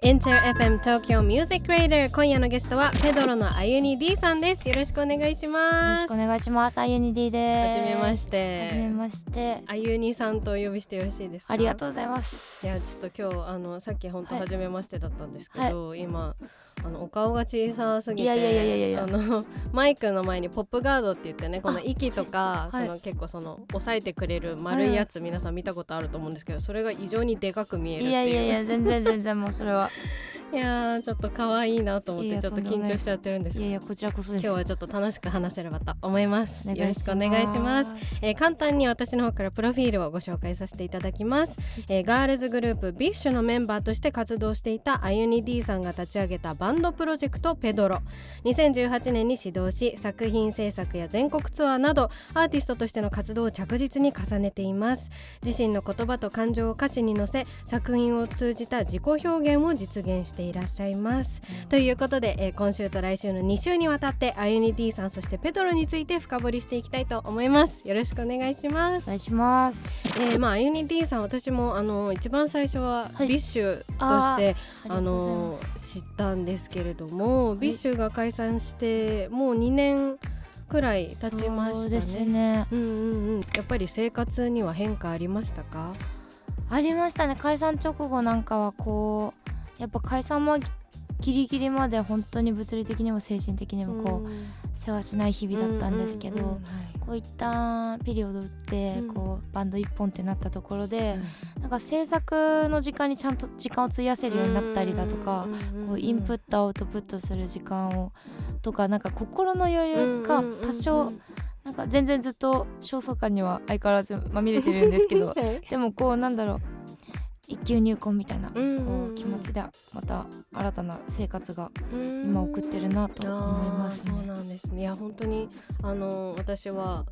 Enter FM 東京ミュージックレーダー、今夜のゲストはペドロのあゆに D さんです。よろしくお願いします。よろしくお願いします。あゆに D です。はじめまして。はじめまして。あゆにさんとお呼びしてよろしいですか？ありがとうございます。いや、ちょっと今日さっき本当はじめましてだったんですけど、はい、今お顔が小さすぎて、マイクの前にポップガードって言ってね、この息とか、はい、結構抑えてくれる丸いやつ、皆さん見たことあると思うんですけど、それが異常にでかく見えるっていう。いや全然もうそれはいやー、ちょっと可愛いなと思ってちょっと緊張しちゃってるんですけど、いやこちらこそです。今日はちょっと楽しく話せればと思います。よろしくお願いします。簡単に私の方からプロフィールをご紹介させていただきます。ガールズグループ BiSH のメンバーとして活動していたあゆに D さんが立ち上げたバンドプロジェクトペドロ、2018年に始動し、作品制作や全国ツアーなどアーティストとしての活動を着実に重ねています。自身の言葉と感情を歌詞に乗せ、作品を通じた自己表現を実現していらっしゃいます。ということで、今週と来週の2週にわたってあゆに D さん、そしてペドロについて深掘りしていきたいと思います。よろしくお願いします。お願いします。あゆに D さん、私も一番最初は BiSH として、知ったんですけれども、BiSH が解散してもう2年くらい経ちましたね。そうですね。やっぱり生活には変化ありましたか？ありましたね。解散直後なんかはやっぱ解散もギリギリまで本当に物理的にも精神的にも世話しない日々だったんですけど、一旦ピリオド打ってバンド一本ってなったところで、なんか制作の時間にちゃんと時間を費やせるようになったりだとか、インプットアウトプットする時間をとか、なんか心の余裕が多少なんか全然ずっと焦燥感には相変わらずまみれてるんですけどでもなんだろう、一級入魂みたいな気持ちでまた新たな生活が今送ってるなと思いますね。そうなんですね。いや本当に私は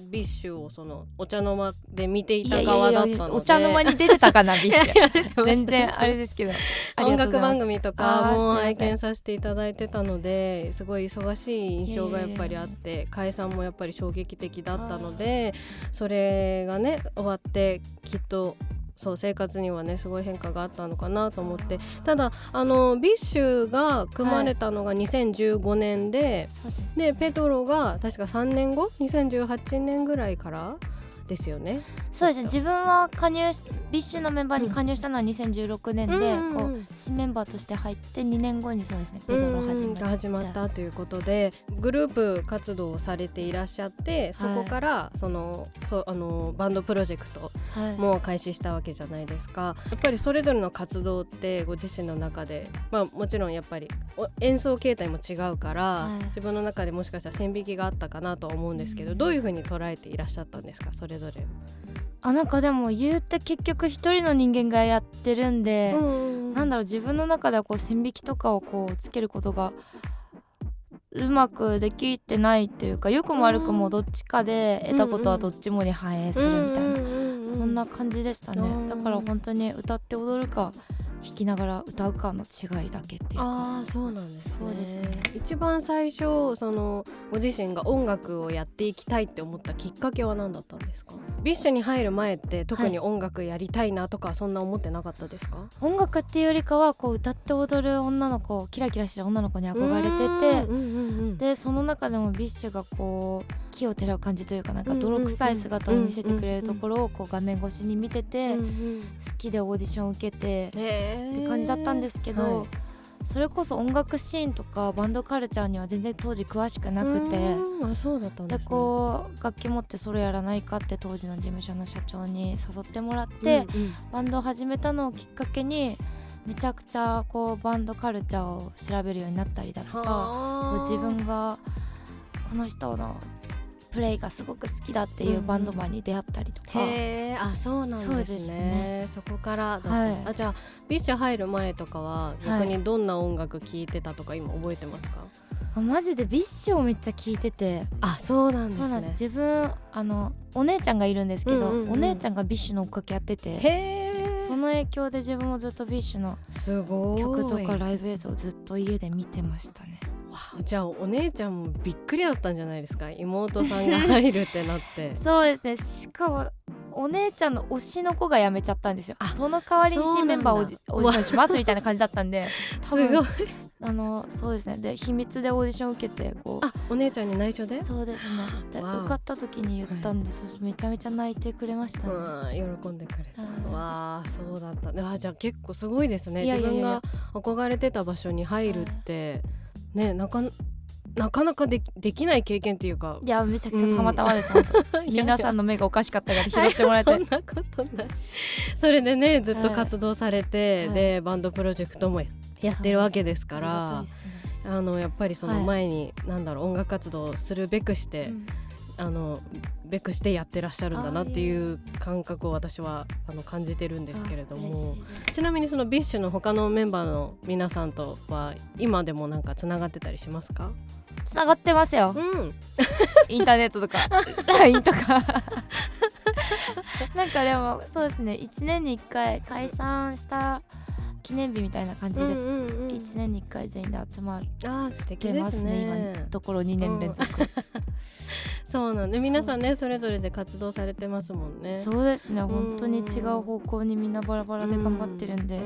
BiSHをお茶の間で見ていた側だったので、お茶の間に出てたかなBiSH 全然あれですけど音楽番組とかも拝見させていただいてたので、すごい忙しい印象がやっぱりあって、解散もやっぱり衝撃的だったので、それがね終わってきっと生活にはねすごい変化があったのかなと思って。ただBiSH が組まれたのが2015年で、でペドロが確か3年後2018年ぐらいからですよね。そうですね。自分はBiSH のメンバーに加入したのは2016年で、新メンバーとして入って2年後にそうですね、ペドロ始まったということで、グループ活動をされていらっしゃって、そこからバンドプロジェクトも開始したわけじゃないですか。やっぱりそれぞれの活動ってご自身の中で、もちろんやっぱり演奏形態も違うから、自分の中でもしかしたら線引きがあったかなとは思うんですけど、どういうふうに捉えていらっしゃったんですか、それぞれ。なんかでも言うて結局一人の人間がやってるんで、なんだろう、自分の中では線引きとかをつけることがうまくできてないっていうか、良くも悪くもどっちかで得たことはどっちもに反映するみたいな、そんな感じでしたね。だから本当に歌って踊るか弾きながら歌うかの違いだけっていうか。そうなんですね。そうですね。一番最初ご自身が音楽をやっていきたいって思ったきっかけは何だったんですか？BiSHに入る前って特に音楽やりたいなとかそんな思ってなかったですか？音楽っていうよりかは歌って踊る女の子、キラキラしてる女の子に憧れてて、でその中でもBiSHが木をてらう感じというか、なんか泥臭い姿を見せてくれるところを画面越しに見てて、好きでオーディションを受けてって感じだったんですけど、それこそ音楽シーンとかバンドカルチャーには全然当時詳しくなくて、そうだったんですね。で楽器持ってソロやらないかって当時の事務所の社長に誘ってもらって、バンドを始めたのをきっかけにめちゃくちゃバンドカルチャーを調べるようになったりだとか、自分がこの人のプレイがすごく好きだっていうバンドマンに出会ったりとか。そうなんですね。そこからだった。じゃあBiSH入る前とかは逆にどんな音楽聴いてたとか今覚えてますか？マジでBiSHをめっちゃ聴いてて。そうなんですね。そうなんです。自分お姉ちゃんがいるんですけど、お姉ちゃんがBiSHの追っかけやってて、その影響で自分もずっとBiSHの曲とかライブ映像をずっと家で見てましたね。じゃあお姉ちゃんもびっくりだったんじゃないですか、妹さんが入るってなってそうですね。しかもお姉ちゃんの推しの子が辞めちゃったんですよ。その代わりに新メンバーをオーディションしますみたいな感じだったんで、多分すごいそうですね。で秘密でオーディション受けてこうお姉ちゃんに内緒でそうですね。で受かった時に言ったんで、そしてめちゃめちゃ泣いてくれましたね。喜んでくれた。わあそうだったね。じゃあ結構すごいですね。自分が憧れてた場所に入るってね、なかなかできない経験っていうか、いやめちゃくちゃたまたまです、皆さんの目がおかしかったから拾ってもらえて、そんなことない。それでねずっと活動されて、でバンドプロジェクトもやってるわけですから、やっぱりその前に、音楽活動をするべくして、べくしてやってらっしゃるんだなっていう感覚を私は感じてるんですけれども、ちなみにそのビッシュの他のメンバーの皆さんとは今でもなんかつながってたりしますか？つながってますよ、インターネットとかLINE とかなんかでもそうですね、1年に1回解散した記念日みたいな感じで1年に1回全員で集まる。素敵ですね。今のところ2年連続そうなんで、皆さんねそれぞれで活動されてますもんね。そうですね、本当に違う方向にみんなバラバラで頑張ってるんで、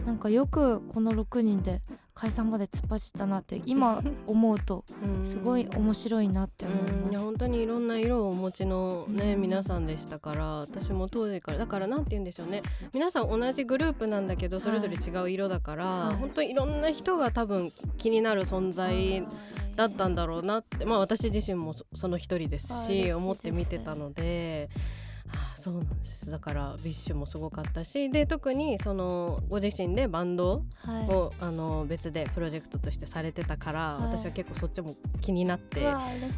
なんかよくこの6人で解散まで突っ走ったなって今思うとすごい面白いなって思います。いや本当にいろんな色をお持ちのね、皆さんでしたから、私も当時からだからなんて言うんでしょうね、皆さん同じグループなんだけどそれぞれ違う色だから、本当にいろんな人が多分気になる存在だったんだろうなって、私自身もその一人ですし思って見てたので、そうなんです。だからビッシュもすごかったし、で特にそのご自身でバンドを、別でプロジェクトとしてされてたから、私は結構そっちも気になって、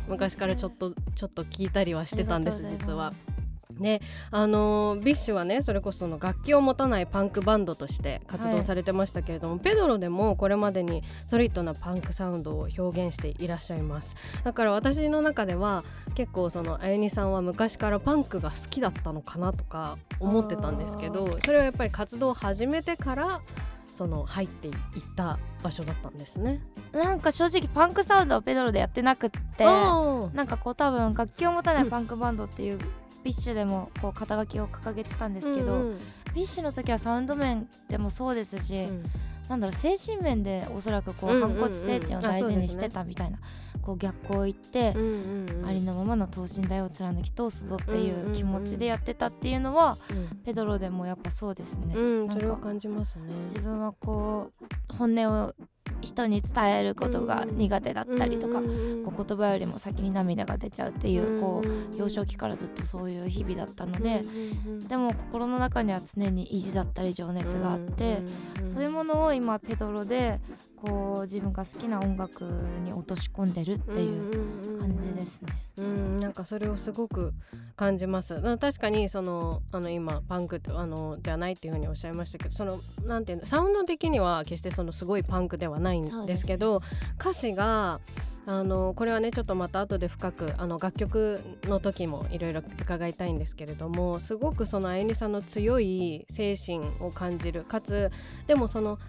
昔からちょっと聞いたりはしてたんです、実は。でビッシュはねそれこそその楽器を持たないパンクバンドとして活動されてましたけれども、ペドロでもこれまでにソリッドなパンクサウンドを表現していらっしゃいます。だから私の中では結構そのあゆにさんは昔からパンクが好きだったのかなとか思ってたんですけど、それはやっぱり活動を始めてからその入っていった場所だったんですね。なんか正直パンクサウンドはペドロでやってなくって、なんかこう多分楽器を持たないパンクバンドっていう、ビッシュでもこう肩書きを掲げてたんですけど、ビッシュの時はサウンド面でもそうですし、精神面でおそらくこう反骨精神を大事にしてたみたいな、こう逆行を言って、ありのままの等身大を貫き通すぞっていう気持ちでやってたっていうのは、ペドロでもやっぱそうですね、それを感じますね。自分はこう本音を人に伝えることが苦手だったりとか、こう言葉よりも先に涙が出ちゃうっていう、こう幼少期からずっとそういう日々だったので、でも心の中には常に意地だったり情熱があって、そういうものを今ペドロでこう自分が好きな音楽に落とし込んでるっていう感じですね。なんかそれをすごく感じます。確かにその今パンクじゃないっていうふうにおっしゃいましたけど、そのなんていうの、サウンド的には決してそのすごいパンクではないんですけど、歌詞がこれはねちょっとまた後で深く楽曲の時もいろいろ伺いたいんですけれども、すごくそのあゆにさんの強い精神を感じる、かつでもその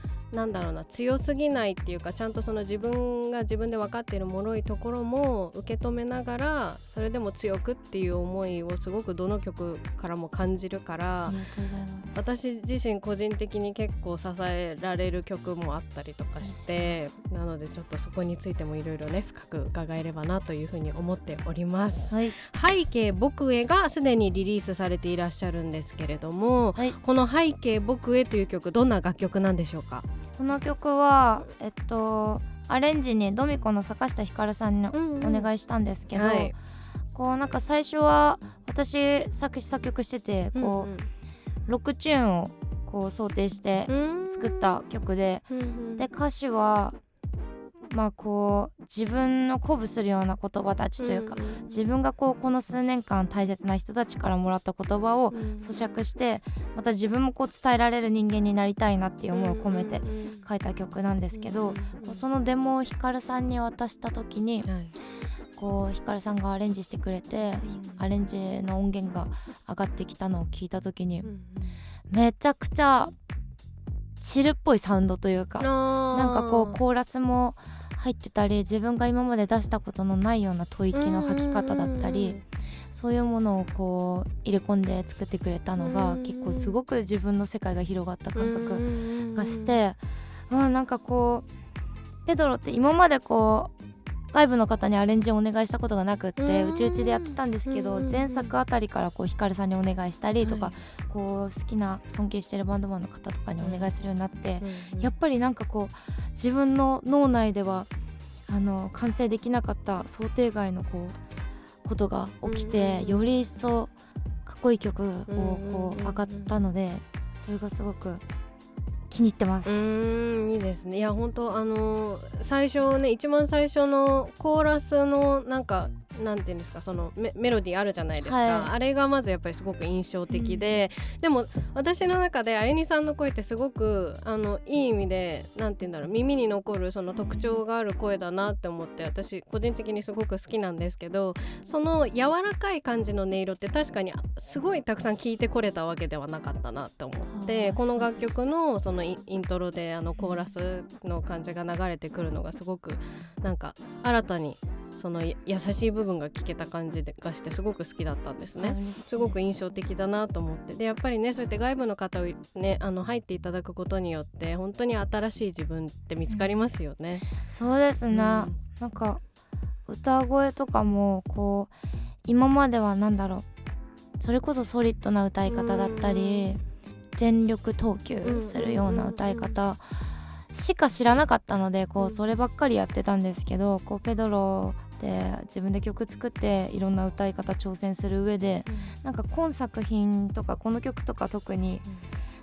強すぎないっていうか、ちゃんとその自分が自分で分かっている脆いところも受け止めながら、それでも強くっていう思いをすごくどの曲からも感じるから、私自身個人的に結構支えられる曲もあったりとかして、なのでちょっとそこについてもいろいろね深く伺えればなというふうに思っております。背景僕へがすでにリリースされていらっしゃるんですけれども、この背景僕へという曲、どんな楽曲なんでしょうか？この曲はアレンジにドミコの坂下ひかるさんにお願いしたんですけど、こうなんか最初は私作詞作曲してて、こう6チューンをこう想定して作った曲で、で歌詞はこう自分の鼓舞するような言葉たちというか、自分がこの数年間大切な人たちからもらった言葉を咀嚼して、また自分もこう伝えられる人間になりたいなっていう思いを込めて書いた曲なんですけど、そのデモをヒカルさんに渡した時に、こうヒカルさんがアレンジしてくれて、アレンジの音源が上がってきたのを聞いた時に、めちゃくちゃチルっぽいサウンドというか、なんかこうコーラスも入ってたり、自分が今まで出したことのないような吐息の吐き方だったり、そういうものをこう入れ込んで作ってくれたのが結構すごく自分の世界が広がった感覚がして、なんかこうペドロって今までこう外部の方にアレンジをお願いしたことがなくってうちでやってたんですけど、前作あたりからこうヒカルさんにお願いしたりとか、こう好きな尊敬してるバンドマンの方とかにお願いするようになって、やっぱりなんかこう自分の脳内では完成できなかった想定外のことが起きて、より一層かっこいい曲をこう上がったので、それがすごく気に入ってます。いいですね。いや本当最初ね、一番最初のコーラスのなんていうんですか、そのメロディーあるじゃないですか、あれがまずやっぱりすごく印象的で、でも私の中であゆにさんの声ってすごくいい意味でなんていうんだろう、耳に残るその特徴がある声だなって思って、私個人的にすごく好きなんですけど、その柔らかい感じの音色って確かにすごいたくさん聴いてこれたわけではなかったなって思って、この楽曲のそのイントロでコーラスの感じが流れてくるのがすごくなんか新たにその優しい部分が聞けた感じがしてすごく好きだったんですね。すごく印象的だなと思って、でやっぱりね、そうやって外部の方をね入っていただくことによって本当に新しい自分って見つかりますよね。そうですね、なんか歌声とかもこう今まではなんだろう、それこそソリッドな歌い方だったり全力投球するような歌い方しか知らなかったので、こうそればっかりやってたんですけど、こうペドロで自分で曲作っていろんな歌い方挑戦する上で、なんか今作品とかこの曲とか特に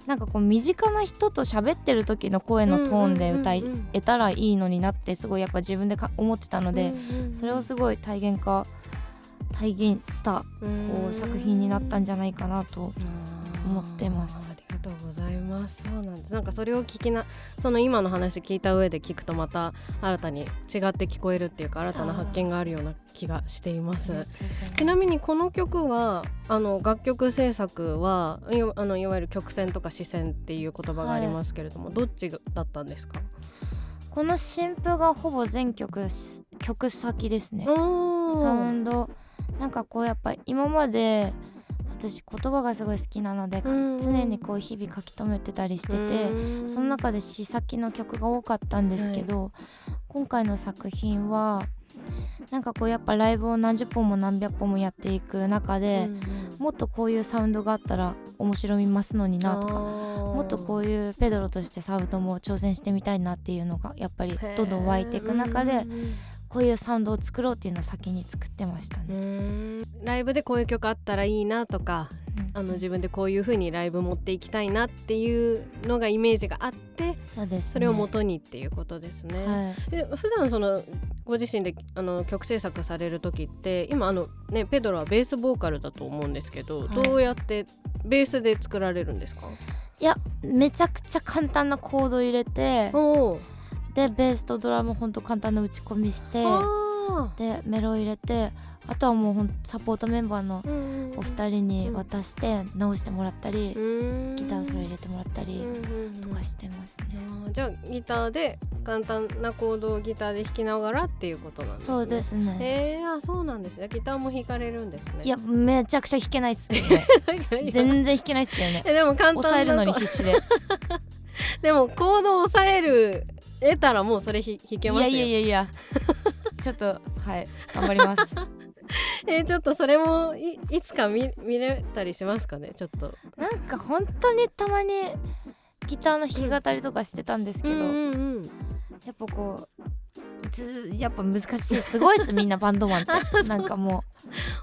なんかこう身近な人と喋ってる時の声のトーンで歌えたらいいのになってすごいやっぱ自分で思ってたので、それをすごい体現したこう作品になったんじゃないかなと思ってます。ありがとうございます。そうなんです。なんかそれをその今の話聞いた上で聞くとまた新たに違って聞こえるっていうか、新たな発見があるような気がしています。ちなみにこの曲は楽曲制作はいわゆる曲線とか詞線っていう言葉がありますけれども、どっちだったんですか？この新譜がほぼ全曲先ですね。サウンドなんかこうやっぱ今まで私言葉がすごい好きなので、常にこう日々書き留めてたりしてて、その中で詞先の曲が多かったんですけど、今回の作品はなんかこうやっぱライブを何十本も何百本もやっていく中で、もっとこういうサウンドがあったら面白みますのになとか、もっとこういうペドロとしてサウンドも挑戦してみたいなっていうのがやっぱりどんどん湧いていく中で、こういうサウンドを作ろうっていうのを先に作ってましたね。ライブでこういう曲あったらいいなとか、自分でこういう風にライブ持っていきたいなっていうのがイメージがあって、そうですね、それを元にっていうことですね。で普段そのご自身で曲制作される時って今ペドロはベースボーカルだと思うんですけど、どうやってベースで作られるんですか？いやめちゃくちゃ簡単なコード入れて、でベースとドラムほんと簡単な打ち込みして、でメロ入れて、あとはもうサポートメンバーのお二人に渡して直してもらったり、ギターソロ入れてもらったりとかしてますね。じゃあギターで簡単なコードをギターで弾きながらっていうことなんですね。そうですね。そうなんですね。ギターも弾かれるんですね。いやめちゃくちゃ弾けないっすけどね全然弾けないっすけどねでも簡単な抑えるのに必死ででもコードを抑えたらもうそれ弾けますよ。いやちょっとはい頑張りますちょっとそれも いつか 見れたりしますかね。ちょっとなんか本当にたまにギターの弾き語りとかしてたんですけど、やっぱこうやっぱ難しい、すごいですみんなバンドマンってなんかも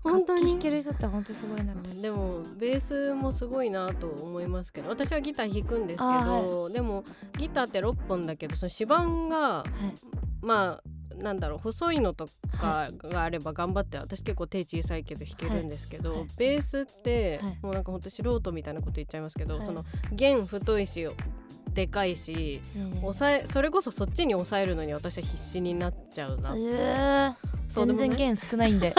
う本当に弾ける人って本当すごいなって、でもベースもすごいなと思いますけど、私はギター弾くんですけど、でもギターって6本だけどその指板が、まあなんだろう、細いのとかがあれば頑張って、私結構手小さいけど弾けるんですけど、ベースって、もうなんかほんと素人みたいなこと言っちゃいますけど、その弦太いしでかいし、それこそそっちに抑えるのに私は必死になっちゃうなって、全然弦少ないんで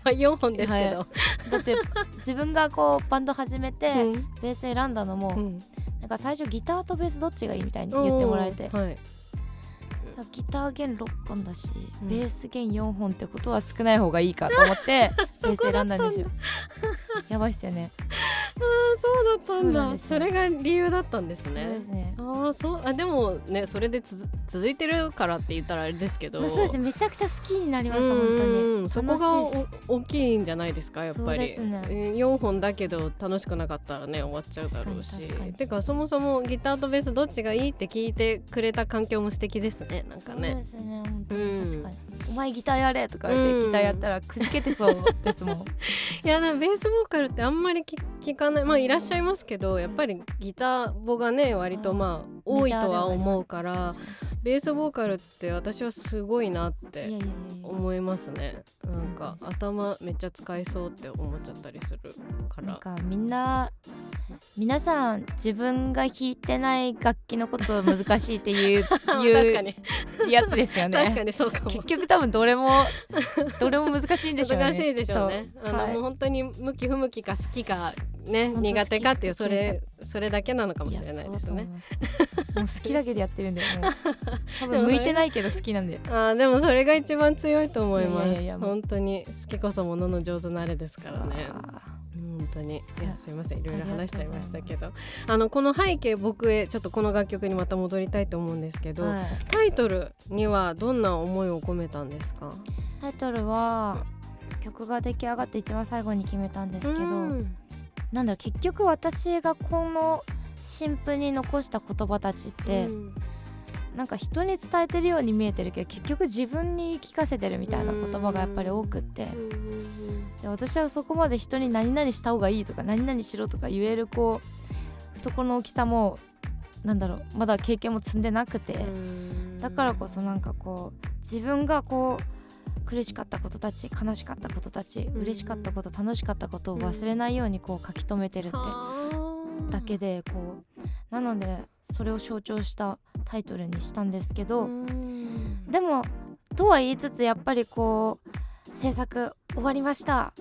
4本ですけど、だって自分がこうバンド始めて、ベース選んだのも、なんか最初ギターとベースどっちがいいみたいに言ってもらえて、ギター弦6本だし、ベース弦4本ってことは少ない方がいいかと思ってベース選んだんですよやばいっすよね。そうだったんだ。そうなんですよ。それが理由だったんですそうね。ですね。でもね、それで続いてるからって言ったらあれですけど、そうですね、めちゃくちゃ好きになりました本当に。そこが大きいんじゃないですかやっぱり。そうですね。4本だけど楽しくなかったらね終わっちゃうだろうし。てかそもそもギターとベースどっちがいいって聞いてくれた環境も素敵ですね。なんかね。そうですね、本当に確かに。お前ギターやれとか言ってギターやったらくじけてそうですもん。いやベースボーカルってあんまり聞かない、まあいらっしゃいますけど、やっぱりギターボがね割とまあ多いとは思うから、ベースボーカルって私はすごいなって思いますね。なんか頭めっちゃ使いそうって思っちゃったりするから。なんか皆さん自分が弾いてない楽器のことを難しいっていう確かにやつですよね。確かにそうかも。結局多分どれも難しいんでしょうね。難しいでしょうね。もう本当に向き不向きか好きかね苦手かっていうそれだけなのかもしれないですね。もう好きだけでやってるんで、もう多分向いてないけど好きなんで。でもそれが一番強いと思います。本当に好きこそものの上手なれですからね。本当に。いやすいません、いろいろ話しちゃいましたけど、この背景僕へちょっとこの楽曲にまた戻りたいと思うんですけど、タイトルにはどんな思いを込めたんですか？タイトルは曲が出来上がって一番最後に決めたんですけど、なんだろう、結局私がこの新譜に残した言葉たちって、なんか人に伝えてるように見えてるけど結局自分に聞かせてるみたいな言葉がやっぱり多くって、で私はそこまで人に何々した方がいいとか何々しろとか言えるこう懐の大きさもなんだろうまだ経験も積んでなくて、だからこそなんかこう自分がこう苦しかったことたち、悲しかったことたち、嬉しかったこと、楽しかったことを忘れないようにこう書き留めてるってだけで、こうなのでそれを象徴したタイトルにしたんですけど、でもとは言いつつやっぱりこう制作終わりました、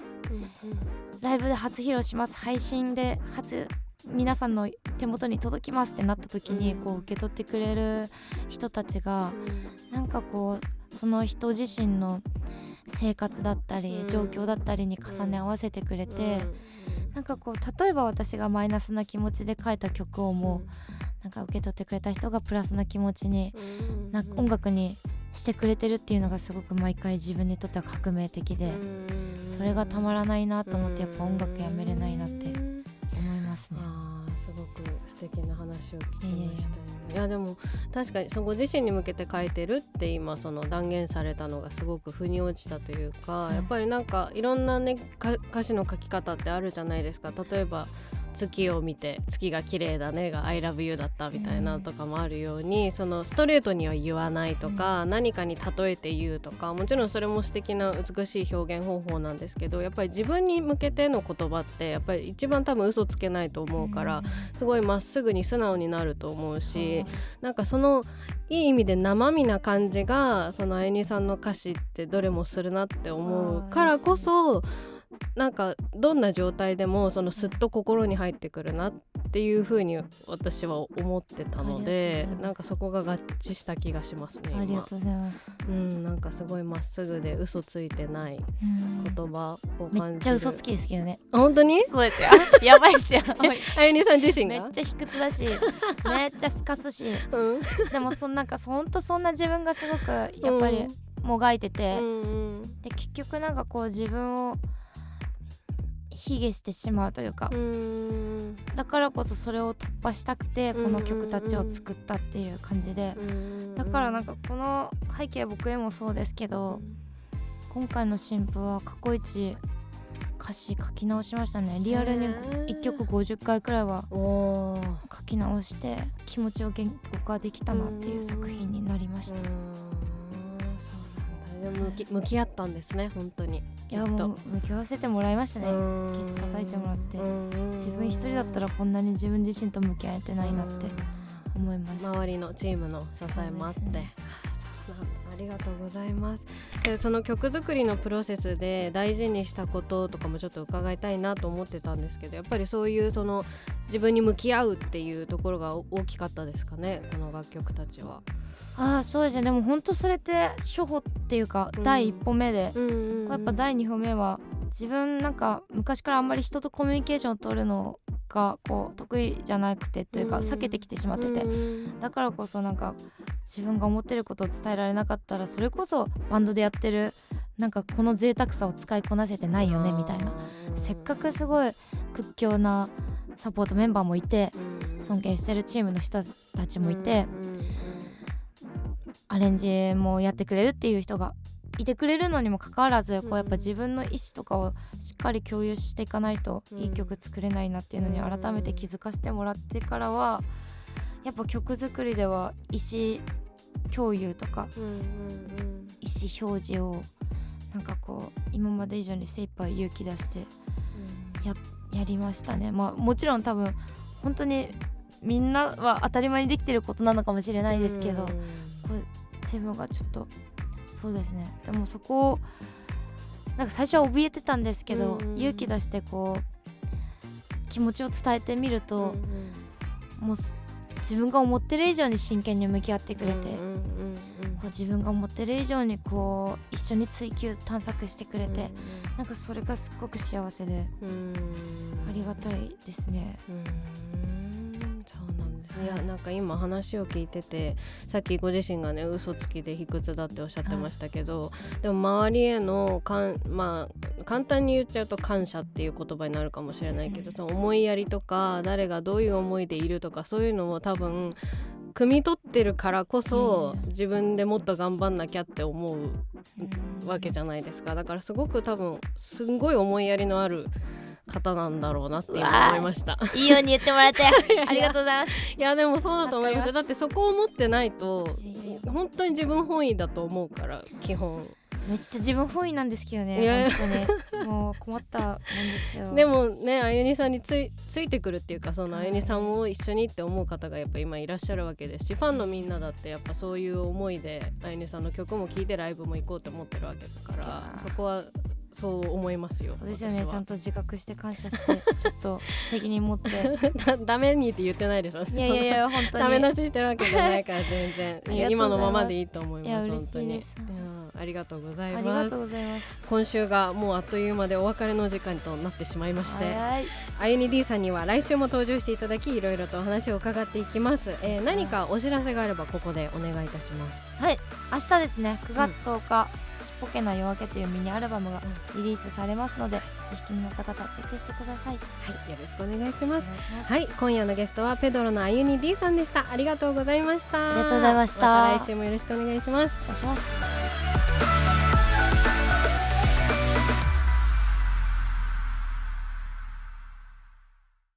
ライブで初披露します、配信で初皆さんの手元に届きますってなった時にこう受け取ってくれる人たちがなんかこうその人自身の生活だったり状況だったりに重ね合わせてくれて、なんかこう例えば私がマイナスな気持ちで書いた曲をもうなんか受け取ってくれた人がプラスな気持ちになんか音楽にしてくれてるっていうのがすごく毎回自分にとっては革命的で、それがたまらないなと思ってやっぱ音楽やめれないなって思いますね。すごく素敵な話を聞きましたよ。いやでも確かにそのご自身に向けて書いてるって今その断言されたのがすごく腑に落ちたというか、やっぱりなんかいろんなね歌詞の書き方ってあるじゃないですか。例えば月を見て月が綺麗だねが I love you だったみたいなとかもあるように、そのストレートには言わないとか、何かに例えて言うとか、もちろんそれも素敵な美しい表現方法なんですけど、やっぱり自分に向けての言葉ってやっぱり一番多分嘘つけないと思うから、すごいまっすぐに素直になると思うし、なんかそのいい意味で生身な感じがそのあゆにさんの歌詞ってどれもするなって思うからこそ、なんかどんな状態でもそのすっと心に入ってくるなっていう風に私は思ってたので、なんかそこが合致した気がしますね。ありがとうございます。なんかすごいまっすぐで嘘ついてない言葉を感じる。めっちゃ嘘つきですけどね。本当に？そうですよ。やばいっすよ。あゆにさん自身がめっちゃ卑屈だしめっちゃすかすし、でもなんかほんとそんな自分がすごくやっぱりもがいてて、で結局なんかこう自分を卑下してしまうというか、だからこそそれを突破したくてこの曲たちを作ったっていう感じで、だからなんかこの背景僕へもそうですけど、今回の新譜は過去一歌詞書き直しましたね。リアルに1曲50回くらいは書き直して気持ちを言語化できたなっていう作品になりました。向き合ったんですね本当に。いやもう向き合わせてもらいましたね。ケツ叩いてもらって、自分一人だったらこんなに自分自身と向き合えてないなって思います。周りのチームの支えもあって、そうなんだありがとうございます。でその曲作りのプロセスで大事にしたこととかもちょっと伺いたいなと思ってたんですけど、やっぱりそういうその自分に向き合うっていうところが大きかったですかね、この楽曲たちは。そうですね。でも本当それって初歩っていうか、第一歩目で、こうやっぱ第二歩目は自分なんか昔からあんまり人とコミュニケーションを取るのがこう得意じゃなくてというか避けてきてしまってて、だからこそなんか自分が思ってることを伝えられなかったら、それこそバンドでやってるなんかこの贅沢さを使いこなせてないよねみたいな、せっかくすごい屈強なサポートメンバーもいて、尊敬してるチームの人たちもいて、アレンジもやってくれるっていう人がいてくれるのにもかかわらず、こうやっぱ自分の意思とかをしっかり共有していかないといい曲作れないなっていうのに改めて気づかせてもらってからは、やっぱ曲作りでは意思共有とか意思表示をなんかこう今まで以上に精一杯勇気出してやりましたね。まあもちろん多分本当にみんなは当たり前にできてることなのかもしれないですけど、こう自分がちょっとそうですね。でもそこをなんか最初は怯えてたんですけど、勇気出してこう気持ちを伝えてみると、もう自分が思ってる以上に真剣に向き合ってくれて、こう自分が思ってる以上にこう一緒に追求探索してくれて、なんかそれがすっごく幸せでありがたいですね。そうなんですね。いやなんか今話を聞いてて、さっきご自身がね嘘つきで卑屈だっておっしゃってましたけど、でも周りへのまあ簡単に言っちゃうと感謝っていう言葉になるかもしれないけど、その思いやりとか誰がどういう思いでいるとかそういうのを多分汲み取ってるからこそ自分でもっと頑張んなきゃって思うわけじゃないですか。だからすごく多分すんごい思いやりのある方なんだろうなって今思いました。いいように言ってもらってありがとうございます。いやでもそうだと思います。だってそこを持ってないと本当に自分本位だと思うから、基本めっちゃ自分本位なんですけどね。本当にもう困ったもんですよ。でもね、あゆにさんについてくるっていうか、そのあゆにさんを一緒にって思う方がやっぱ今いらっしゃるわけですし、ファンのみんなだってやっぱそういう思いであゆにさんの曲も聴いてライブも行こうと思ってるわけだから、そこはそう思いますよ。そうですよね。ちゃんと自覚して感謝してちょっと責任持ってダメにって言ってないですよ。いや本当にダメ出ししてるわけじゃないから全然今のままでいいと思います。いや嬉しいです。ありがとうございます。ありがとうございます。今週がもうあっという間でお別れの時間となってしまいまして、あゆに D さんには来週も登場していただき、いろいろとお話を伺っていきます。何かお知らせがあればここでお願いいたします。はい、明日ですね、9月10日、ちっぽけな夜明けというミニアルバムがリリースされますので、ぜひ気になった方はチェックしてください。はい、よろしくお願いします。はい、今夜のゲストはペドロのあゆに D さんでした。ありがとうございました。ありがとうございました。また来週もよろしくお願いします。お願いします。